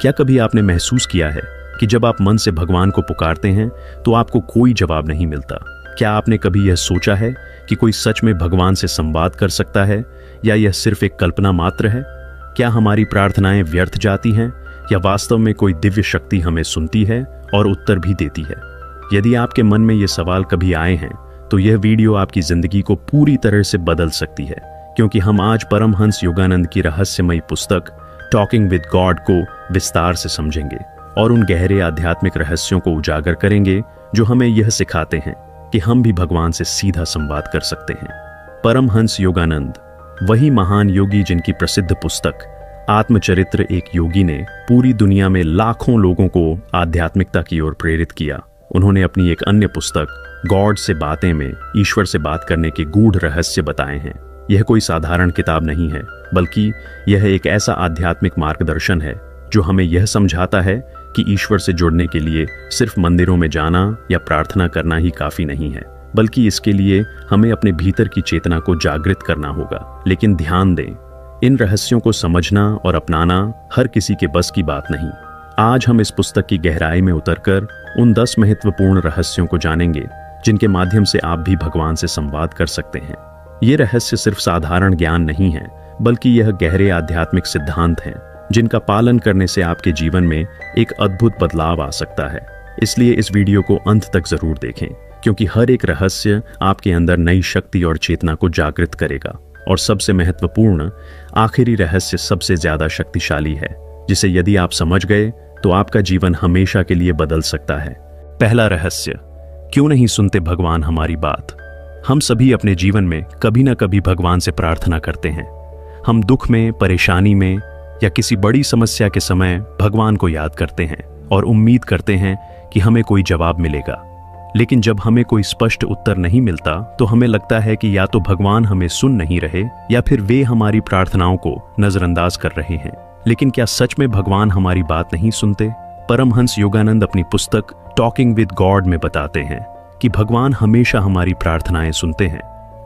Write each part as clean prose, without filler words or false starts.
क्या कभी आपने महसूस किया है कि जब आप मन से भगवान को पुकारते हैं तो आपको कोई जवाब नहीं मिलता? क्या आपने कभी यह सोचा है कि कोई सच में भगवान से संवाद कर सकता है या यह सिर्फ एक कल्पना मात्र है? क्या हमारी प्रार्थनाएं व्यर्थ जाती हैं या वास्तव में कोई दिव्य शक्ति हमें सुनती है और उत्तर भी देती है? यदि आपके मन में ये सवाल कभी आए हैं तो यह वीडियो आपकी जिंदगी को पूरी तरह से बदल सकती है, क्योंकि हम आज परमहंस योगानंद की रहस्यमयी पुस्तक टॉकिंग विद गॉड को विस्तार से समझेंगे और उन गहरे आध्यात्मिक रहस्यों को उजागर करेंगे जो हमें यह सिखाते हैं कि हम भी भगवान से सीधा संवाद कर सकते हैं। परमहंस योगानंद, वही महान योगी जिनकी प्रसिद्ध पुस्तक आत्मचरित्र एक योगी ने पूरी दुनिया में लाखों लोगों को आध्यात्मिकता की ओर प्रेरित किया। उन्होंने अपनी एक अन्य पुस्तक गॉड से बातें में ईश्वर से बात करने के गूढ़ रहस्य बताए हैं। यह कोई साधारण किताब नहीं है, बल्कि यह एक ऐसा आध्यात्मिक मार्गदर्शन है जो हमें यह समझाता है कि ईश्वर से जुड़ने के लिए सिर्फ मंदिरों में जाना या प्रार्थना करना ही काफी नहीं है, बल्कि इसके लिए हमें अपने भीतर की चेतना को जागृत करना होगा। लेकिन ध्यान दें, इन रहस्यों को समझना और अपनाना हर किसी के बस की बात नहीं। आज हम इस पुस्तक की गहराई में उतरकर उन 10 महत्वपूर्ण रहस्यों को जानेंगे जिनके माध्यम से आप भी भगवान से संवाद कर सकते हैं। ये रहस्य सिर्फ साधारण ज्ञान नहीं है, बल्कि यह गहरे आध्यात्मिक सिद्धांत हैं जिनका पालन करने से आपके जीवन में एक अद्भुत बदलाव आ सकता है। इसलिए इस वीडियो को अंत तक जरूर देखें, क्योंकि हर एक रहस्य आपके अंदर नई शक्ति और चेतना को जागृत करेगा। और सबसे महत्वपूर्ण आखिरी रहस्य सबसे ज्यादा शक्तिशाली है, जिसे यदि आप समझ गए तो आपका जीवन हमेशा के लिए बदल सकता है। पहला रहस्य, क्यों नहीं सुनते भगवान हमारी बात? हम सभी अपने जीवन में कभी ना कभी भगवान से प्रार्थना करते हैं। हम दुख में, परेशानी में या किसी बड़ी समस्या के समय भगवान को याद करते हैं और उम्मीद करते हैं कि हमें कोई जवाब मिलेगा। लेकिन जब हमें कोई स्पष्ट उत्तर नहीं मिलता तो हमें लगता है कि या तो भगवान हमें सुन नहीं रहे या फिर वे हमारी प्रार्थनाओं को नजरअंदाज कर रहे हैं। लेकिन क्या सच में भगवान हमारी बात नहीं सुनते? परमहंस योगानंद अपनी पुस्तक टॉकिंग विद गॉड में बताते हैं कि भगवान हमेशा हमारी प्रार्थनाएं सुनते हैं,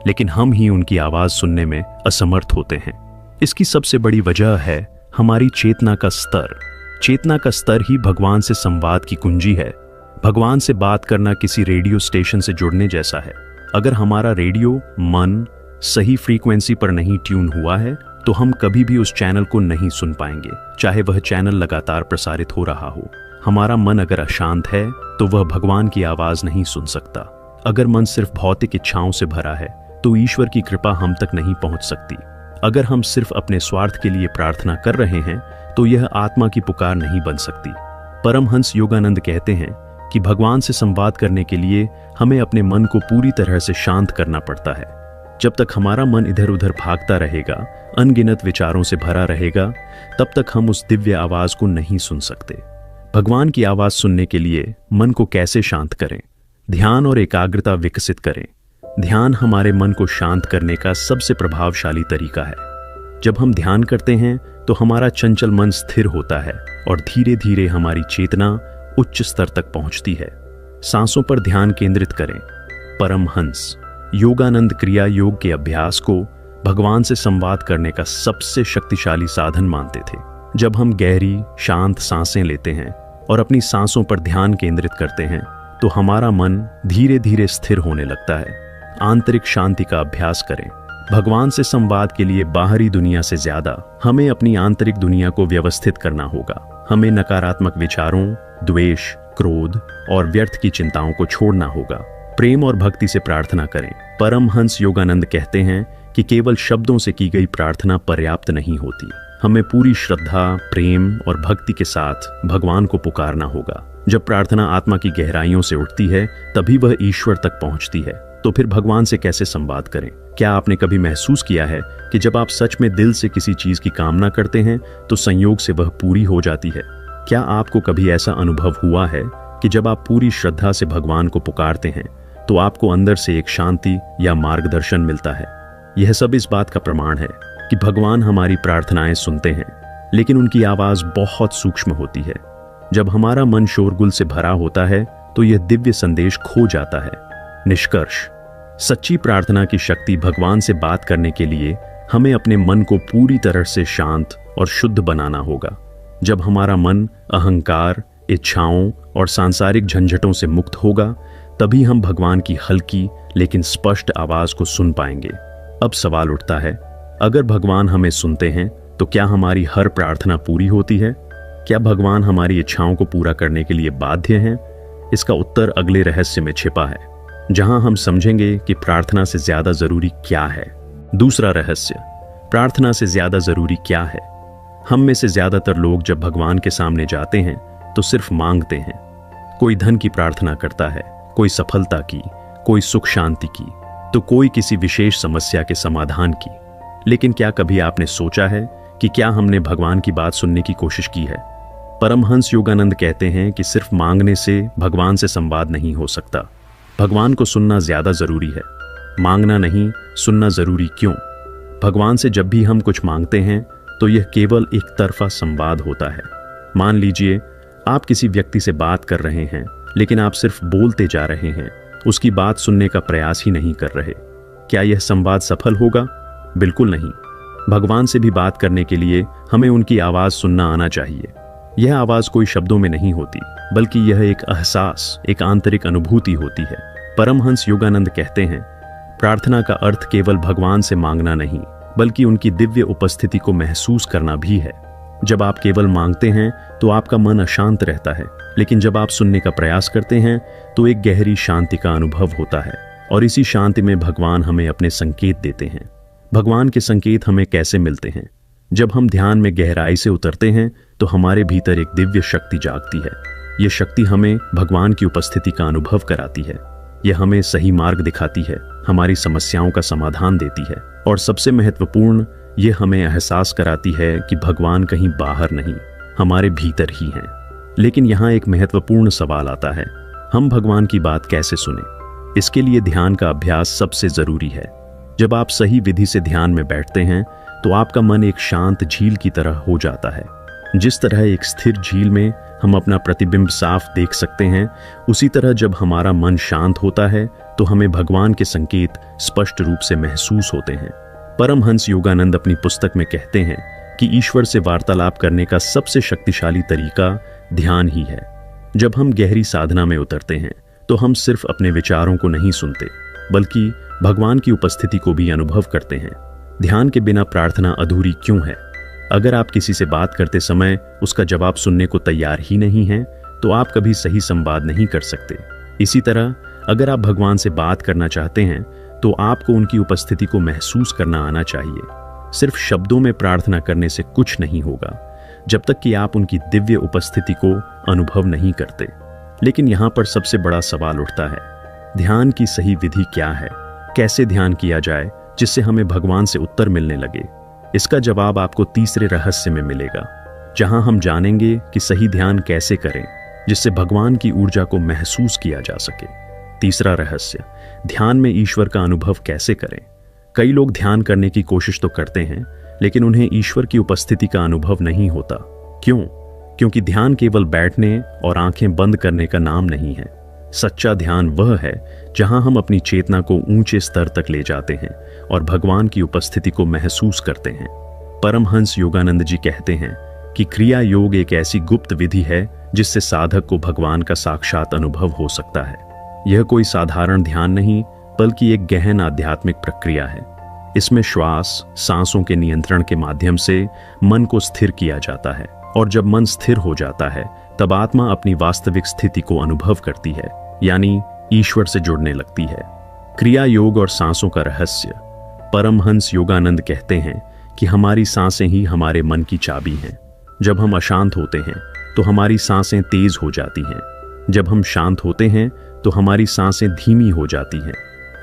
लेकिन हम ही उनकी आवाज सुनने में असमर्थ होते हैं। इसकी सबसे बड़ी वजह है हमारी चेतना का स्तर। चेतना का स्तर ही भगवान से संवाद की कुंजी है। भगवान से बात करना किसी रेडियो स्टेशन से जुड़ने जैसा है। अगर हमारा रेडियो मन सही फ्रीक्वेंसी पर नहीं ट्यून हुआ है तो हम कभी भी उस चैनल को नहीं सुन पाएंगे, चाहे वह चैनल लगातार प्रसारित हो रहा हो। हमारा मन अगर अशांत है तो वह भगवान की आवाज नहीं सुन सकता। अगर मन सिर्फ भौतिक इच्छाओं से भरा है तो ईश्वर की कृपा हम तक नहीं पहुंच सकती। अगर हम सिर्फ अपने स्वार्थ के लिए प्रार्थना कर रहे हैं तो यह आत्मा की पुकार नहीं बन सकती। परमहंस योगानंद कहते हैं कि भगवान से संवाद करने के लिए हमें अपने मन को पूरी तरह से शांत करना पड़ता है। जब तक हमारा मन इधर उधर भागता रहेगा, अनगिनत विचारों से भरा रहेगा, तब तक हम उस दिव्य आवाज को नहीं सुन सकते। भगवान की आवाज सुनने के लिए मन को कैसे शांत करें? ध्यान और एकाग्रता विकसित करें। ध्यान हमारे मन को शांत करने का सबसे प्रभावशाली तरीका है। जब हम ध्यान करते हैं तो हमारा चंचल मन स्थिर होता है और धीरे धीरे हमारी चेतना उच्च स्तर तक पहुंचती है। सांसों पर ध्यान केंद्रित करें। परमहंस योगानंद क्रिया योग के अभ्यास को भगवान से संवाद करने का सबसे शक्तिशाली साधन मानते थे। जब हम गहरी शांत सांसें लेते हैं और अपनी सांसों पर ध्यान केंद्रित करते हैं तो हमारा मन धीरे धीरे स्थिर होने लगता है। आंतरिक शांति का अभ्यास करें। भगवान से संवाद के लिए बाहरी दुनिया से ज्यादा हमें अपनी आंतरिक दुनिया को व्यवस्थित करना होगा। हमें नकारात्मक विचारों, द्वेष, क्रोध और व्यर्थ की चिंताओं को छोड़ना होगा। प्रेम और भक्ति से प्रार्थना करें। परमहंस योगानंद कहते हैं कि केवल शब्दों से की गई प्रार्थना पर्याप्त नहीं होती। हमें पूरी श्रद्धा, प्रेम और भक्ति के साथ भगवान को पुकारना होगा। जब प्रार्थना आत्मा की गहराइयों से उठती है तभी वह ईश्वर तक पहुंचती है। तो फिर भगवान से कैसे संवाद करें? क्या आपने कभी महसूस किया है कि जब आप सच में दिल से किसी चीज की कामना करते हैं तो संयोग से वह पूरी हो जाती है? क्या आपको कभी ऐसा अनुभव हुआ है कि जब आप पूरी श्रद्धा से भगवान को पुकारते हैं तो आपको अंदर से एक शांति या मार्गदर्शन मिलता है? यह सब इस बात का प्रमाण है कि भगवान हमारी प्रार्थनाएं सुनते हैं, लेकिन उनकी आवाज बहुत सूक्ष्म होती है। जब हमारा मन शोरगुल से भरा होता है तो यह दिव्य संदेश खो जाता है। निष्कर्ष, सच्ची प्रार्थना की शक्ति भगवान से बात करने के लिए हमें अपने मन को पूरी तरह से शांत और शुद्ध बनाना होगा। जब हमारा मन अहंकार, इच्छाओं और सांसारिक झंझटों से मुक्त होगा, तभी हम भगवान की हल्की लेकिन स्पष्ट आवाज को सुन पाएंगे। अब सवाल उठता है, अगर भगवान हमें सुनते हैं तो क्या हमारी हर प्रार्थना पूरी होती है? क्या भगवान हमारी इच्छाओं को पूरा करने के लिए बाध्य हैं? इसका उत्तर अगले रहस्य में छिपा है, जहां हम समझेंगे कि प्रार्थना से ज्यादा जरूरी क्या है। दूसरा रहस्य, प्रार्थना से ज्यादा जरूरी क्या है। हम में से ज्यादातर लोग जब भगवान के सामने जाते हैं तो सिर्फ मांगते हैं। कोई धन की प्रार्थना करता है, कोई सफलता की, कोई सुख शांति की, तो कोई किसी विशेष समस्या के समाधान की। लेकिन क्या कभी आपने सोचा है कि क्या हमने भगवान की बात सुनने की कोशिश की है? परमहंस योगानंद कहते हैं कि सिर्फ मांगने से भगवान से संवाद नहीं हो सकता। भगवान को सुनना ज्यादा जरूरी है। मांगना नहीं, सुनना जरूरी क्यों? भगवान से जब भी हम कुछ मांगते हैं तो यह केवल एक तरफा संवाद होता है। मान लीजिए आप किसी व्यक्ति से बात कर रहे हैं, लेकिन आप सिर्फ बोलते जा रहे हैं, उसकी बात सुनने का प्रयास ही नहीं कर रहे। क्या यह संवाद सफल होगा? बिल्कुल नहीं। भगवान से भी बात करने के लिए हमें उनकी आवाज सुनना आना चाहिए। यह आवाज कोई शब्दों में नहीं होती, बल्कि यह एक एहसास, एक आंतरिक अनुभूति होती है। परमहंस योगानंद कहते हैं, प्रार्थना का अर्थ केवल भगवान से मांगना नहीं, बल्कि उनकी दिव्य उपस्थिति को महसूस करना भी है। जब आप केवल मांगते हैं तो आपका मन अशांत रहता है, लेकिन जब आप सुनने का प्रयास करते हैं तो एक गहरी शांति का अनुभव होता है, और इसी शांति में भगवान हमें अपने संकेत देते हैं। भगवान के संकेत हमें कैसे मिलते हैं? जब हम ध्यान में गहराई से उतरते हैं तो हमारे भीतर एक दिव्य शक्ति जागती है। यह शक्ति हमें भगवान की उपस्थिति का अनुभव कराती है। यह हमें सही मार्ग दिखाती है, हमारी समस्याओं का समाधान देती है, और सबसे महत्वपूर्ण, यह हमें एहसास कराती है कि भगवान कहीं बाहर नहीं, हमारे भीतर ही हैं। लेकिन यहाँ एक महत्वपूर्ण सवाल आता है, हम भगवान की बात कैसे सुने? इसके लिए ध्यान का अभ्यास सबसे जरूरी है। जब आप सही विधि से ध्यान में बैठते हैं तो आपका मन एक शांत झील की तरह हो जाता है। जिस तरह एक स्थिर झील में हम अपना प्रतिबिंब साफ देख सकते हैं, उसी तरह जब हमारा मन शांत होता है तो हमें भगवान के संकेत स्पष्ट रूप से महसूस होते हैं। परमहंस योगानंद अपनी पुस्तक में कहते हैं कि ईश्वर से वार्तालाप करने का सबसे शक्तिशाली तरीका ध्यान ही है। जब हम गहरी साधना में उतरते हैं तो हम सिर्फ अपने विचारों को नहीं सुनते, बल्कि भगवान की उपस्थिति को भी अनुभव करते हैं। ध्यान के बिना प्रार्थना अधूरी क्यों है? अगर आप किसी से बात करते समय उसका जवाब सुनने को तैयार ही नहीं हैं, तो आप कभी सही संवाद नहीं कर सकते। इसी तरह अगर आप भगवान से बात करना चाहते हैं तो आपको उनकी उपस्थिति को महसूस करना आना चाहिए। सिर्फ शब्दों में प्रार्थना करने से कुछ नहीं होगा, जब तक कि आप उनकी दिव्य उपस्थिति को अनुभव नहीं करते। लेकिन यहाँ पर सबसे बड़ा सवाल उठता है, ध्यान की सही विधि क्या है? कैसे ध्यान किया जाए जिससे हमें भगवान से उत्तर मिलने लगे? इसका जवाब आपको तीसरे रहस्य में मिलेगा, जहां हम जानेंगे कि सही ध्यान कैसे करें जिससे भगवान की ऊर्जा को महसूस किया जा सके। तीसरा रहस्य, ध्यान में ईश्वर का अनुभव कैसे करें? कई लोग ध्यान करने की कोशिश तो करते हैं, लेकिन उन्हें ईश्वर की उपस्थिति का अनुभव नहीं होता। क्यों? क्योंकि ध्यान केवल बैठने और आंखें बंद करने का नाम नहीं है। सच्चा ध्यान वह है जहां हम अपनी चेतना को ऊंचे स्तर तक ले जाते हैं और भगवान की उपस्थिति को महसूस करते हैं। परमहंस योगानंद जी कहते हैं कि क्रिया योग एक ऐसी गुप्त विधि है जिससे साधक को भगवान का साक्षात अनुभव हो सकता है। यह कोई साधारण ध्यान नहीं, बल्कि एक गहन आध्यात्मिक प्रक्रिया है। इसमें श्वास, सांसों के नियंत्रण के माध्यम से मन को स्थिर किया जाता है, और जब मन स्थिर हो जाता है तब आत्मा अपनी वास्तविक स्थिति को अनुभव करती है, यानी ईश्वर से जुड़ने लगती है। क्रिया योग और सांसों का रहस्य, परमहंस योगानंद कहते हैं कि हमारी सांसें ही हमारे मन की चाबी हैं। जब हम अशांत होते हैं तो हमारी सांसें तेज हो जाती हैं, जब हम शांत होते हैं तो हमारी सांसें धीमी हो जाती हैं,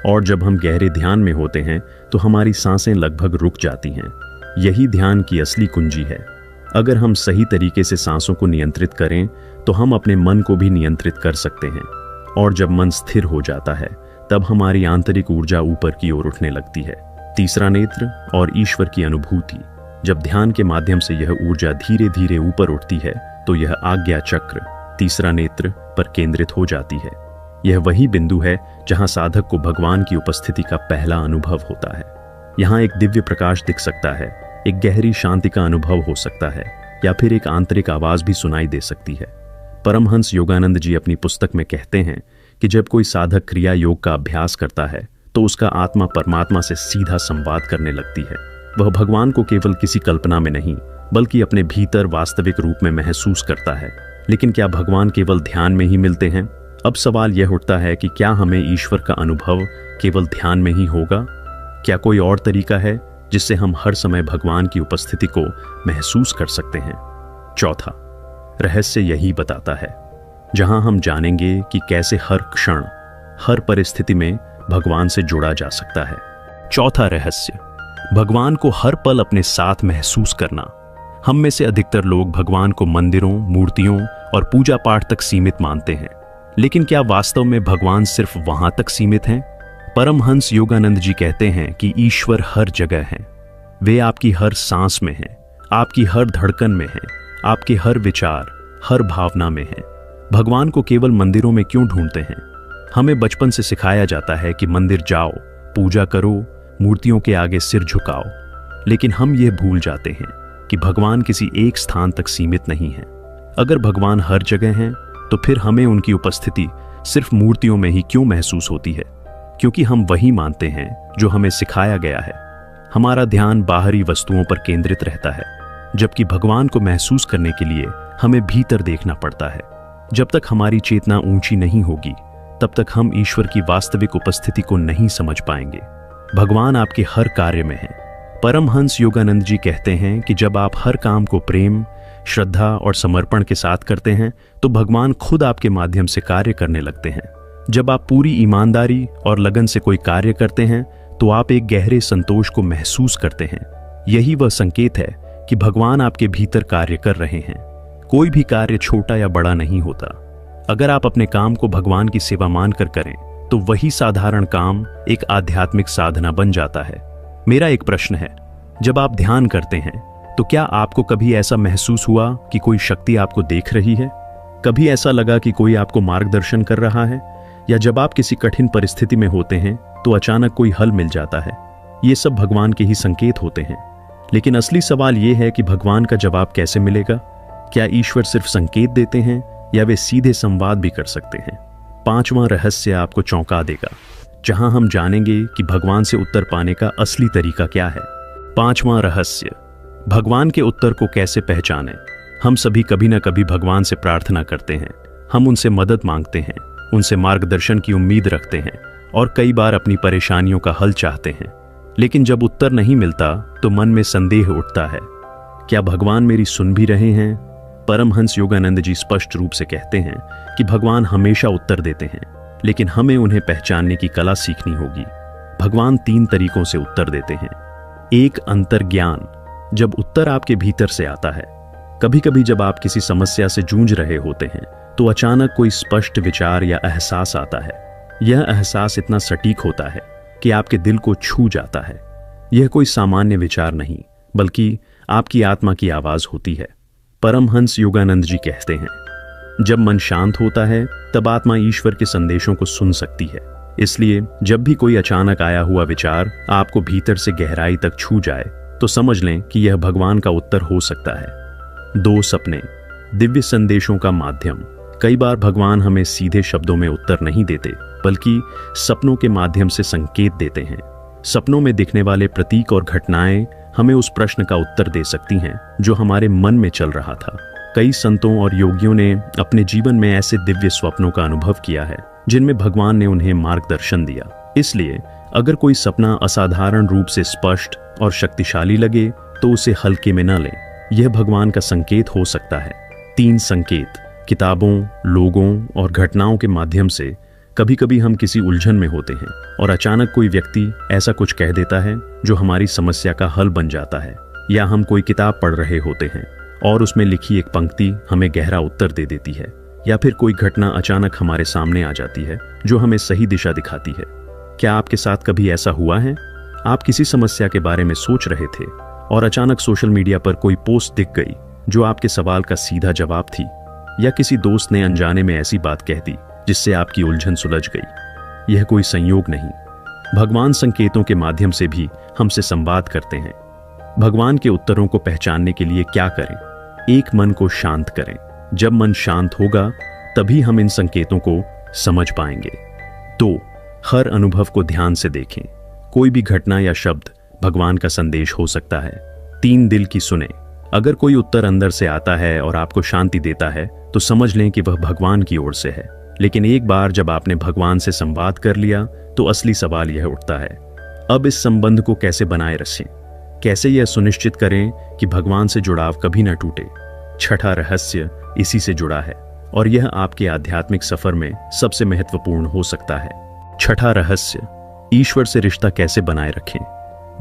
और जब हम गहरे ध्यान में होते हैं तो हमारी सांसें लगभग रुक जाती हैं। यही ध्यान की असली कुंजी है। अगर हम सही तरीके से सांसों को नियंत्रित करें तो हम अपने मन को भी नियंत्रित कर सकते हैं, और जब मन स्थिर हो जाता है तब हमारी आंतरिक ऊर्जा ऊपर की ओर उठने लगती है। तीसरा नेत्र और ईश्वर की अनुभूति, जब ध्यान के माध्यम से यह ऊर्जा धीरे धीरे ऊपर उठती है तो यह आज्ञा चक्र, तीसरा नेत्र, पर केंद्रित हो जाती है। यह वही बिंदु है जहां साधक को भगवान की उपस्थिति का पहला अनुभव होता है। यहाँ एक दिव्य प्रकाश दिख सकता है, एक गहरी शांति का अनुभव हो सकता है, या फिर एक आंतरिक आवाज भी सुनाई दे सकती है। परमहंस योगानंद जी अपनी पुस्तक में कहते हैं कि जब कोई साधक क्रिया योग का अभ्यास करता है तो उसका आत्मा परमात्मा से सीधा संवाद करने लगती है। वह भगवान को केवल किसी कल्पना में नहीं बल्कि अपने भीतर वास्तविक रूप में महसूस करता है। लेकिन क्या भगवान केवल ध्यान में ही मिलते हैं? अब सवाल यह उठता है कि क्या हमें ईश्वर का अनुभव केवल ध्यान में ही होगा? क्या कोई और तरीका है जिससे हम हर समय भगवान की उपस्थिति को महसूस कर सकते हैं? चौथा, रहस्य यही बताता है, जहां हम जानेंगे कि कैसे हर क्षण, हर परिस्थिति में भगवान से जुड़ा जा सकता है। चौथा रहस्य, भगवान को हर पल अपने साथ महसूस करना। हम में से अधिकतर लोग भगवान को मंदिरों, मूर्तियों और पूजा पाठ तक सीमित मानते हैं, लेकिन क्या वास्तव में भगवान सिर्फ वहां तक सीमित हैं? परमहंस योगानंद जी कहते हैं कि ईश्वर हर जगह हैं। वे आपकी हर सांस में हैं, आपकी हर धड़कन में हैं, आपके हर विचार, हर भावना में हैं। भगवान को केवल मंदिरों में क्यों ढूंढते हैं? हमें बचपन से सिखाया जाता है कि मंदिर जाओ, पूजा करो, मूर्तियों के आगे सिर झुकाओ, लेकिन हम ये भूल जाते हैं कि भगवान किसी एक स्थान तक सीमित नहीं है। अगर भगवान हर जगह हैं, तो फिर हमें उनकी उपस्थिति सिर्फ मूर्तियों में ही क्यों महसूस होती है? क्योंकि हम वही मानते हैं जो हमें सिखाया गया है। हमारा ध्यान बाहरी वस्तुओं पर केंद्रित रहता है, जबकि भगवान को महसूस करने के लिए हमें भीतर देखना पड़ता है। जब तक हमारी चेतना ऊंची नहीं होगी, तब तक हम ईश्वर की वास्तविक उपस्थिति को नहीं समझ पाएंगे। भगवान आपके हर कार्य में है। परमहंस योगानंद जी कहते हैं कि जब आप हर काम को प्रेम, श्रद्धा और समर्पण के साथ करते हैं, तो भगवान खुद आपके माध्यम से कार्य करने लगते हैं। जब आप पूरी ईमानदारी और लगन से कोई कार्य करते हैं, तो आप एक गहरे संतोष को महसूस करते हैं। यही वह संकेत है कि भगवान आपके भीतर कार्य कर रहे हैं। कोई भी कार्य छोटा या बड़ा नहीं होता। अगर आप अपने काम को भगवान की सेवा मानकर करें, तो वही साधारण काम एक आध्यात्मिक साधना बन जाता है। मेरा एक प्रश्न है, जब आप ध्यान करते हैं, तो क्या आपको कभी ऐसा महसूस हुआ कि कोई शक्ति आपको देख रही है? कभी ऐसा लगा कि कोई आपको मार्गदर्शन कर रहा है? या जब आप किसी कठिन परिस्थिति में होते हैं, तो अचानक कोई हल मिल जाता है? ये सब भगवान के ही संकेत होते हैं। लेकिन असली सवाल ये है कि भगवान का जवाब कैसे मिलेगा? क्या ईश्वर सिर्फ संकेत देते हैं या वे सीधे संवाद भी कर सकते हैं? पांचवां रहस्य आपको चौंका देगा, जहां हम जानेंगे कि भगवान से उत्तर पाने का असली तरीका क्या है। पांचवां रहस्य, भगवान के उत्तर को कैसे पहचानें। हम सभी कभी ना कभी भगवान से प्रार्थना करते हैं। हम उनसे मदद मांगते हैं, उनसे मार्गदर्शन की उम्मीद रखते हैं और कई बार अपनी परेशानियों का हल चाहते हैं। लेकिन जब उत्तर नहीं मिलता, तो मन में संदेह उठता है, क्या भगवान मेरी सुन भी रहे हैं? परमहंस योगानंद जी स्पष्ट रूप से कहते हैं कि भगवान हमेशा उत्तर देते हैं, लेकिन हमें उन्हें पहचानने की कला सीखनी होगी। भगवान 3 तरीकों से उत्तर देते हैं। एक, अंतर्ज्ञान, जब उत्तर आपके भीतर से आता है। कभी कभी जब आप किसी समस्या से जूझ रहे होते हैं, तो अचानक कोई स्पष्ट विचार या एहसास आता है। यह एहसास इतना सटीक होता है कि आपके दिल को छू जाता है। यह कोई सामान्य विचार नहीं, बल्कि आपकी आत्मा की आवाज होती है। परमहंस योगानंद जी कहते हैं, जब मन शांत होता है, तब आत्मा ईश्वर के संदेशों को सुन सकती है। इसलिए जब भी कोई अचानक आया हुआ विचार आपको भीतर से गहराई तक छू जाए, तो समझ लें कि यह भगवान का उत्तर हो सकता है। 2, सपने, दिव्य संदेशों का माध्यम। कई बार भगवान हमें सीधे शब्दों में उत्तर नहीं देते, बल्कि सपनों के माध्यम से संकेत देते हैं। सपनों में दिखने वाले प्रतीक और घटनाएं हमें उस प्रश्न का उत्तर दे सकती हैं जो हमारे मन में चल रहा था। कई संतों और योगियों ने अपने जीवन में ऐसे दिव्य स्वप्नों का अनुभव किया है जिनमें भगवान ने उन्हें मार्गदर्शन दिया। इसलिए अगर कोई सपना असाधारण रूप से स्पष्ट और शक्तिशाली लगे, तो उसे हल्के में न लें। यह भगवान का संकेत हो सकता है। 3 संकेत, किताबों, लोगों और घटनाओं के माध्यम से। कभी कभी हम किसी उलझन में होते हैं और अचानक कोई व्यक्ति ऐसा कुछ कह देता है जो हमारी समस्या का हल बन जाता है। या हम कोई किताब पढ़ रहे होते हैं और उसमें लिखी एक पंक्ति हमें गहरा उत्तर दे देती है। या फिर कोई घटना अचानक हमारे सामने आ जाती है जो हमें सही दिशा दिखाती है। क्या आपके साथ कभी ऐसा हुआ है? आप किसी समस्या के बारे में सोच रहे थे और अचानक सोशल मीडिया पर कोई पोस्ट दिख गई जो आपके सवाल का सीधा जवाब थी, या किसी दोस्त ने अनजाने में ऐसी बात कह दी जिससे आपकी उलझन सुलझ गई। यह कोई संयोग नहीं, भगवान संकेतों के माध्यम से भी हमसे संवाद करते हैं। भगवान के उत्तरों को पहचानने के लिए क्या करें? एक, मन को शांत करें। जब मन शांत होगा तभी हम इन संकेतों को समझ पाएंगे। 2, हर अनुभव को ध्यान से देखें। कोई भी घटना या शब्द भगवान का संदेश हो सकता है। 3, दिल की सुने। अगर कोई उत्तर अंदर से आता है और आपको शांति देता है तो समझ लें कि वह भगवान की ओर से है। लेकिन एक बार जब आपने भगवान से संवाद कर लिया तो असली सवाल यह उठता है, अब इस संबंध को कैसे बनाए रखें? कैसे यह सुनिश्चित करें कि भगवान से जुड़ाव कभी न टूटे? छठा रहस्य इसी से जुड़ा है और यह आपके आध्यात्मिक सफर में सबसे महत्वपूर्ण हो सकता है। छठा रहस्य, ईश्वर से रिश्ता कैसे बनाए रखें?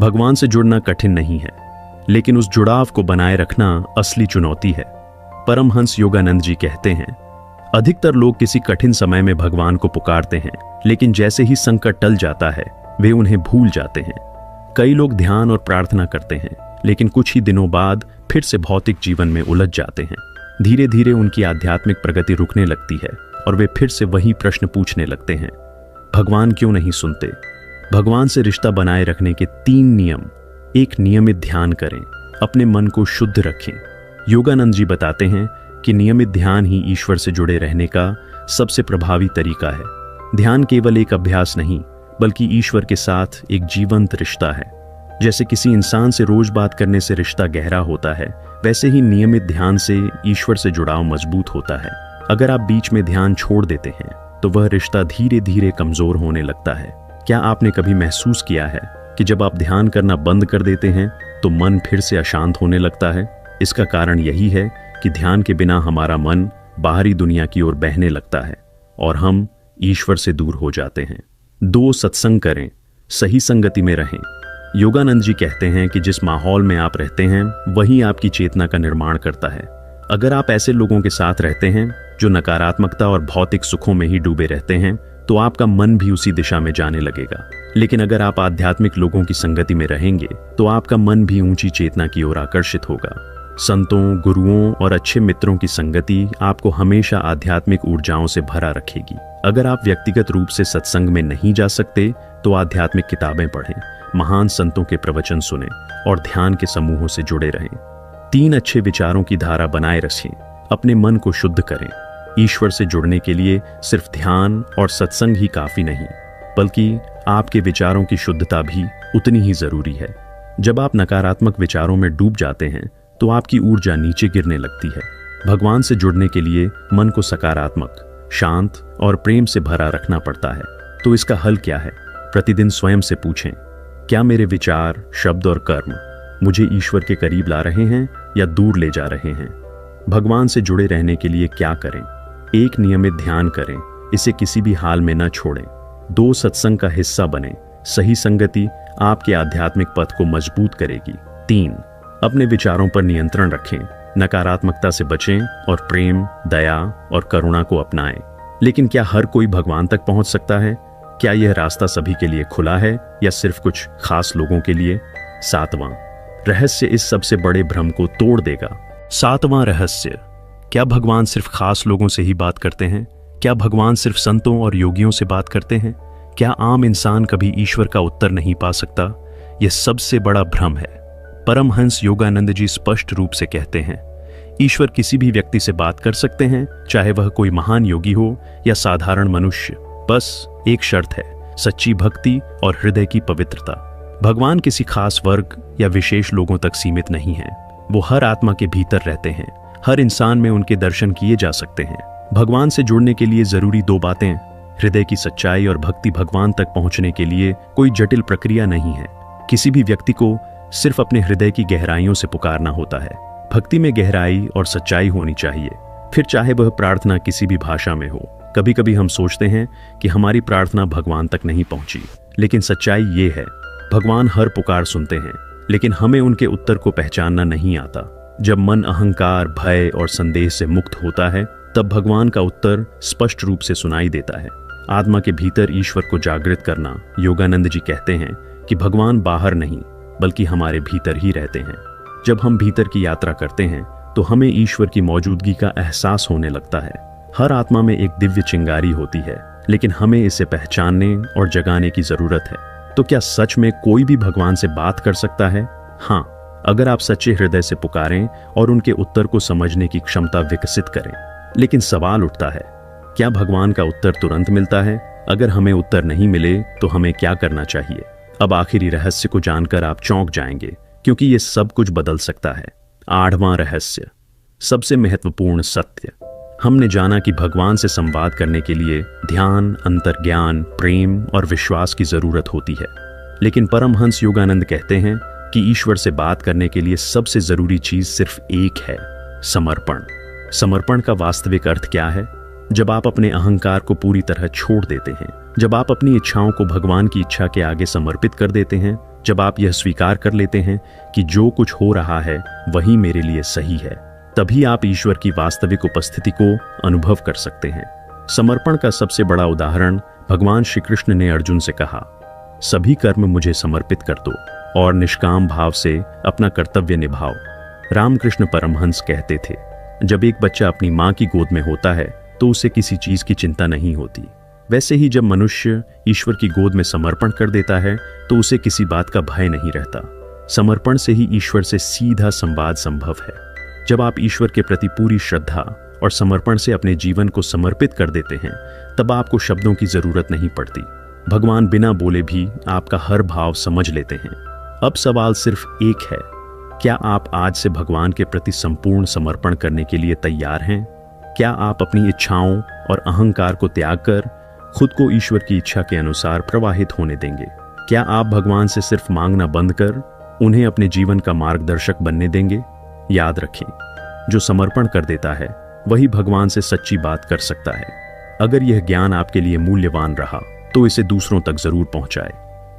भगवान से जुड़ना कठिन नहीं है, लेकिन उस जुड़ाव को बनाए रखना असली चुनौती है। परमहंस योगानंद जी कहते हैं, अधिकतर लोग किसी कठिन समय में भगवान को पुकारते हैं, लेकिन जैसे ही संकट टल जाता है वे उन्हें भूल जाते हैं। कई लोग ध्यान और प्रार्थना करते हैं, लेकिन कुछ ही दिनों बाद फिर से भौतिक जीवन में उलझ जाते हैं। धीरे धीरे उनकी आध्यात्मिक प्रगति रुकने लगती है और वे फिर से वही प्रश्न पूछने लगते हैं, भगवान क्यों नहीं सुनते? भगवान से रिश्ता बनाए रखने के 3 नियम। 1, नियमित ध्यान करें, अपने मन को शुद्ध रखें। योगानंद जी बताते हैं कि नियमित ध्यान ही ईश्वर से जुड़े रहने का सबसे प्रभावी तरीका है। ध्यान केवल एक अभ्यास नहीं, बल्कि ईश्वर के साथ एक जीवंत रिश्ता है। जैसे किसी इंसान से रोज बात करने से रिश्ता गहरा होता है, वैसे ही नियमित ध्यान से ईश्वर से जुड़ाव मजबूत होता है। अगर आप बीच में ध्यान छोड़ देते हैं तो वह रिश्ता धीरे धीरे कमजोर होने लगता है। क्या आपने कभी महसूस किया है कि जब आप ध्यान करना बंद कर देते हैं तो मन फिर से अशांत होने लगता है? इसका कारण यही है कि ध्यान के बिना हमारा मन बाहरी दुनिया की ओर बहने लगता है और हम ईश्वर से दूर हो जाते हैं। 2, सत्संग करें, सही संगति में रहें। योगानंद जी कहते हैं कि जिस माहौल में आप रहते हैं वही आपकी चेतना का निर्माण करता है। अगर आप ऐसे लोगों के साथ रहते हैं जो नकारात्मकता और भौतिक सुखों में ही डूबे रहते हैं तो आपका मन भी उसी दिशा में जाने लगेगा। लेकिन अगर आप आध्यात्मिक लोगों की संगति में रहेंगे तो आपका मन भी ऊंची चेतना की ओर आकर्षित होगा। संतों, गुरुओं और अच्छे मित्रों की संगति आपको हमेशा आध्यात्मिक ऊर्जाओं से भरा रखेगी। अगर आप व्यक्तिगत रूप से सत्संग में नहीं जा सकते तो आध्यात्मिक किताबें पढ़ें, महान संतों के प्रवचन सुनें और ध्यान के समूहों से जुड़े रहें। 3, अच्छे विचारों की धारा बनाए रखें, अपने मन को शुद्ध करें। ईश्वर से जुड़ने के लिए सिर्फ ध्यान और सत्संग ही काफी नहीं, बल्कि आपके विचारों की शुद्धता भी उतनी ही जरूरी है। जब आप नकारात्मक विचारों में डूब जाते हैं तो आपकी ऊर्जा नीचे गिरने लगती है। भगवान से जुड़ने के लिए मन को सकारात्मक, शांत और प्रेम से भरा रखना पड़ता है। तो इसका हल क्या है? प्रतिदिन स्वयं से पूछें, क्या मेरे विचार, शब्द और कर्म मुझे ईश्वर के करीब ला रहे हैं या दूर ले जा रहे हैं? भगवान से जुड़े रहने के लिए क्या करें? 1, नियमित ध्यान करें, इसे किसी भी हाल में न छोड़ें। 2, सत्संग का हिस्सा बने, सही संगति आपके आध्यात्मिक पथ को मजबूत करेगी। 3, अपने विचारों पर नियंत्रण रखें, नकारात्मकता से बचें और प्रेम, दया और करुणा को अपनाएं। लेकिन क्या हर कोई भगवान तक पहुंच सकता है? क्या यह रास्ता सभी के लिए खुला है या सिर्फ कुछ खास लोगों के लिए? 7वां रहस्य इस सबसे बड़े भ्रम को तोड़ देगा। 7वां रहस्य, क्या भगवान सिर्फ खास लोगों से ही बात करते हैं? क्या भगवान सिर्फ संतों और योगियों से बात करते हैं? क्या आम इंसान कभी ईश्वर का उत्तर नहीं पा सकता? यह सबसे बड़ा भ्रम है। परमहंस योगानंद जी स्पष्ट रूप से कहते हैं, ईश्वर किसी भी व्यक्ति से बात कर सकते हैं, चाहे वह कोई महान योगी हो या साधारण मनुष्य। बस एक शर्त है, सच्ची भक्ति और हृदय की पवित्रता। भगवान किसी खास वर्ग या विशेष लोगों तक सीमित नहीं है, वो हर आत्मा के भीतर रहते हैं। हर इंसान में उनके दर्शन किए जा सकते हैं। भगवान से जुड़ने के लिए जरूरी 2 बातें, हृदय की सच्चाई और भक्ति। भगवान तक पहुंचने के लिए कोई जटिल प्रक्रिया नहीं है। किसी भी व्यक्ति को सिर्फ अपने हृदय की गहराइयों से पुकारना होता है। भक्ति में गहराई और सच्चाई होनी चाहिए, फिर चाहे वह प्रार्थना किसी भी भाषा में हो। कभी कभी हम सोचते हैं कि हमारी प्रार्थना भगवान तक नहीं पहुंची, लेकिन सच्चाई ये है, भगवान हर पुकार सुनते हैं, लेकिन हमें उनके उत्तर को पहचानना नहीं आता। जब मन अहंकार, भय और संदेह से मुक्त होता है, तब भगवान का उत्तर स्पष्ट रूप से सुनाई देता है। आत्मा के भीतर ईश्वर को जागृत करना। योगानंद जी कहते हैं कि भगवान बाहर नहीं, बल्कि हमारे भीतर ही रहते हैं। जब हम भीतर की यात्रा करते हैं तो हमें ईश्वर की मौजूदगी का एहसास होने लगता है। हर आत्मा में एक दिव्य चिंगारी होती है, लेकिन हमें इसे पहचानने और जगाने की जरूरत है। तो क्या सच में कोई भी भगवान से बात कर सकता है? हाँ, अगर आप सच्चे हृदय से पुकारें और उनके उत्तर को समझने की क्षमता विकसित करें। लेकिन सवाल उठता है, क्या भगवान का उत्तर तुरंत मिलता है? अगर हमें उत्तर नहीं मिले तो हमें क्या करना चाहिए? अब आखिरी रहस्य को जानकर आप चौंक जाएंगे, क्योंकि ये सब कुछ बदल सकता है। 8वां रहस्य, सबसे महत्वपूर्ण सत्य। हमने जाना कि भगवान से संवाद करने के लिए ध्यान, अंतर्ज्ञान, प्रेम और विश्वास की जरूरत होती है। लेकिन परमहंस योगानंद कहते हैं कि ईश्वर से बात करने के लिए सबसे जरूरी चीज सिर्फ एक है, समर्पण। समर्पण का वास्तविक अर्थ क्या है? जब आप अपने अहंकार को पूरी तरह छोड़ देते हैं, जब आप अपनी इच्छाओं को भगवान की इच्छा के आगे समर्पित कर देते हैं, जब आप यह स्वीकार कर लेते हैं कि जो कुछ हो रहा है वही मेरे लिए सही है, तभी आप ईश्वर की वास्तविक उपस्थिति को अनुभव कर सकते हैं। समर्पण का सबसे बड़ा उदाहरण भगवान श्री कृष्ण ने अर्जुन से कहा, सभी कर्म मुझे समर्पित कर दो और निष्काम भाव से अपना कर्तव्य निभाओ। रामकृष्ण परमहंस कहते थे, जब एक बच्चा अपनी माँ की गोद में होता है तो उसे किसी चीज की चिंता नहीं होती। वैसे ही जब मनुष्य ईश्वर की गोद में समर्पण कर देता है तो उसे किसी बात का भय नहीं रहता। समर्पण से ही ईश्वर से सीधा संवाद संभव है। जब आप ईश्वर के प्रति पूरी श्रद्धा और समर्पण से अपने जीवन को समर्पित कर देते हैं, तब आपको शब्दों की जरूरत नहीं पड़ती। भगवान बिना बोले भी आपका हर भाव समझ लेते हैं। अब सवाल सिर्फ एक है, क्या आप आज से भगवान के प्रति संपूर्ण समर्पण करने के लिए तैयार हैं? क्या आप अपनी इच्छाओं और अहंकार को त्याग कर खुद को ईश्वर की इच्छा के अनुसार प्रवाहित होने देंगे? क्या आप भगवान से सिर्फ मांगना बंद कर उन्हें अपने जीवन का मार्गदर्शक बनने देंगे? याद रखें, जो समर्पण कर देता है वही भगवान से सच्ची बात कर सकता है। अगर यह ज्ञान आपके लिए मूल्यवान रहा तो इसे दूसरों तक जरूर पहुंचाए।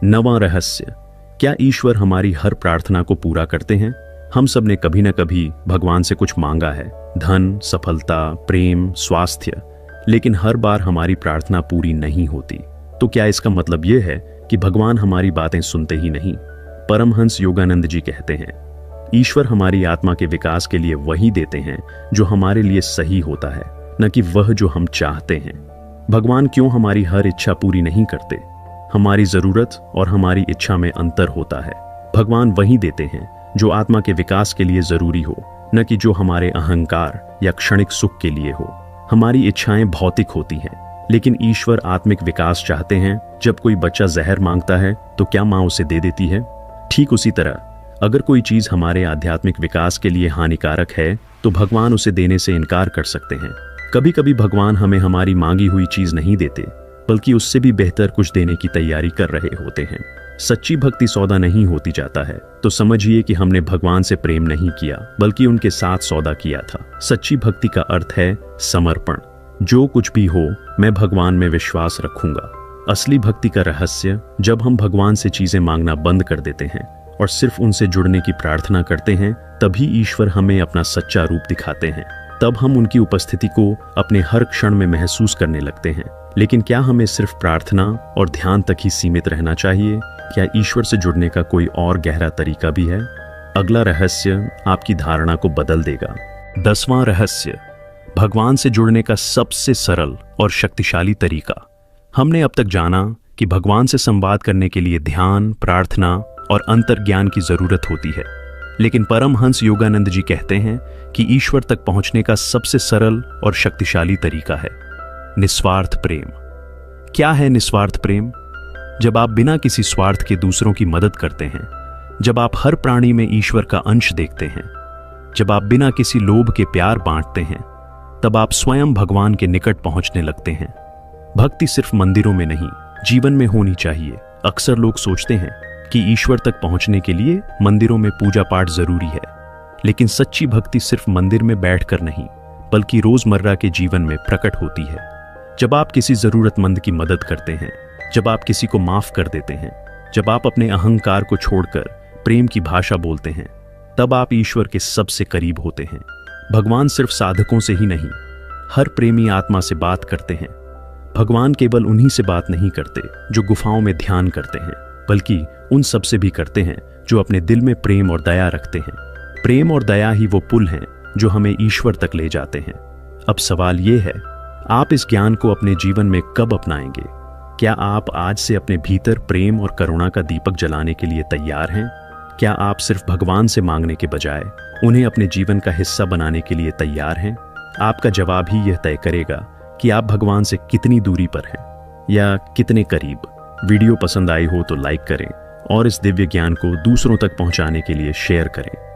9वां रहस्य, क्या ईश्वर हमारी हर प्रार्थना को पूरा करते हैं? हम सब ने कभी न कभी भगवान से कुछ मांगा है, धन, सफलता, प्रेम, स्वास्थ्य, लेकिन हर बार हमारी प्रार्थना पूरी नहीं होती। तो क्या इसका मतलब यह है कि भगवान हमारी बातें सुनते ही नहीं? परमहंस योगानंद जी कहते हैं, ईश्वर हमारी आत्मा के विकास के लिए वही देते हैं जो हमारे लिए सही होता है, न कि वह जो हम चाहते हैं। भगवान क्यों हमारी हर इच्छा पूरी नहीं करते? हमारी जरूरत और हमारी इच्छा में अंतर होता है। भगवान वही देते हैं जो आत्मा के विकास के लिए जरूरी हो, न कि जो हमारे अहंकार या क्षणिक सुख के लिए हो। हमारी इच्छाएं भौतिक होती हैं, लेकिन ईश्वर आत्मिक विकास चाहते हैं। जब कोई बच्चा जहर मांगता है तो क्या माँ उसे दे देती है? ठीक उसी तरह अगर कोई चीज हमारे आध्यात्मिक विकास के लिए हानिकारक है तो भगवान उसे देने से इनकार कर सकते हैं। कभी कभी भगवान हमें हमारी मांगी हुई चीज नहीं देते, बल्कि उससे भी बेहतर कुछ देने की तैयारी कर रहे होते हैं। सच्ची भक्ति सौदा नहीं होती जाता है, तो समझिए कि हमने भगवान से प्रेम नहीं किया, बल्कि उनके साथ सौदा किया था। सच्ची भक्ति का अर्थ है समर्पण। जो कुछ भी हो, मैं भगवान में विश्वास रखूंगा। असली भक्ति का रहस्य, जब हम भगवान से चीजें मांगना बंद कर देते हैं और सिर्फ उनसे जुड़ने की प्रार्थना करते हैं, तभी ईश्वर हमें अपना सच्चा रूप दिखाते हैं। तब हम उनकी उपस्थिति को अपने हर क्षण में महसूस करने लगते हैं। लेकिन क्या हमें सिर्फ प्रार्थना और ध्यान तक ही सीमित रहना चाहिए? क्या ईश्वर से जुड़ने का कोई और गहरा तरीका भी है? अगला रहस्य आपकी धारणा को बदल देगा। 10वां रहस्य, भगवान से जुड़ने का सबसे सरल और शक्तिशाली तरीका। हमने अब तक जाना कि भगवान से संवाद करने के लिए ध्यान, प्रार्थना और अंतर्ज्ञान की जरूरत होती है। लेकिन परमहंस योगानंद जी कहते हैं कि ईश्वर तक पहुंचने का सबसे सरल और शक्तिशाली तरीका है निस्वार्थ प्रेम। क्या है निस्वार्थ प्रेम? जब आप बिना किसी स्वार्थ के दूसरों की मदद करते हैं, जब आप हर प्राणी में ईश्वर का अंश देखते हैं, जब आप बिना किसी लोभ के प्यार बांटते हैं, तब आप स्वयं भगवान के निकट पहुंचने लगते हैं। भक्ति सिर्फ मंदिरों में नहीं, जीवन में होनी चाहिए। अक्सर लोग सोचते हैं कि ईश्वर तक पहुंचने के लिए मंदिरों में पूजा पाठ जरूरी है, लेकिन सच्ची भक्ति सिर्फ मंदिर में बैठकर नहीं, बल्कि रोजमर्रा के जीवन में प्रकट होती है। जब आप किसी जरूरतमंद की मदद करते हैं, जब आप किसी को माफ कर देते हैं, जब आप अपने अहंकार को छोड़कर प्रेम की भाषा बोलते हैं, तब आप ईश्वर के सबसे करीब होते हैं। भगवान सिर्फ साधकों से ही नहीं, हर प्रेमी आत्मा से बात करते हैं। भगवान केवल उन्हीं से बात नहीं करते जो गुफाओं में ध्यान करते हैं, बल्कि उन सब से भी करते हैं जो अपने दिल में प्रेम और दया रखते हैं। प्रेम और दया ही वो पुल हैं जो हमें ईश्वर तक ले जाते हैं। अब सवाल ये है, आप इस ज्ञान को अपने जीवन में कब अपनाएंगे? क्या आप आज से अपने भीतर प्रेम और करुणा का दीपक जलाने के लिए तैयार हैं? क्या आप सिर्फ भगवान से मांगने के बजाय उन्हें अपने जीवन का हिस्सा बनाने के लिए तैयार हैं? आपका जवाब ही यह तय करेगा कि आप भगवान से कितनी दूरी पर हैं या कितने करीब। वीडियो पसंद आई हो तो लाइक करें और इस दिव्य ज्ञान को दूसरों तक पहुंचाने के लिए शेयर करें।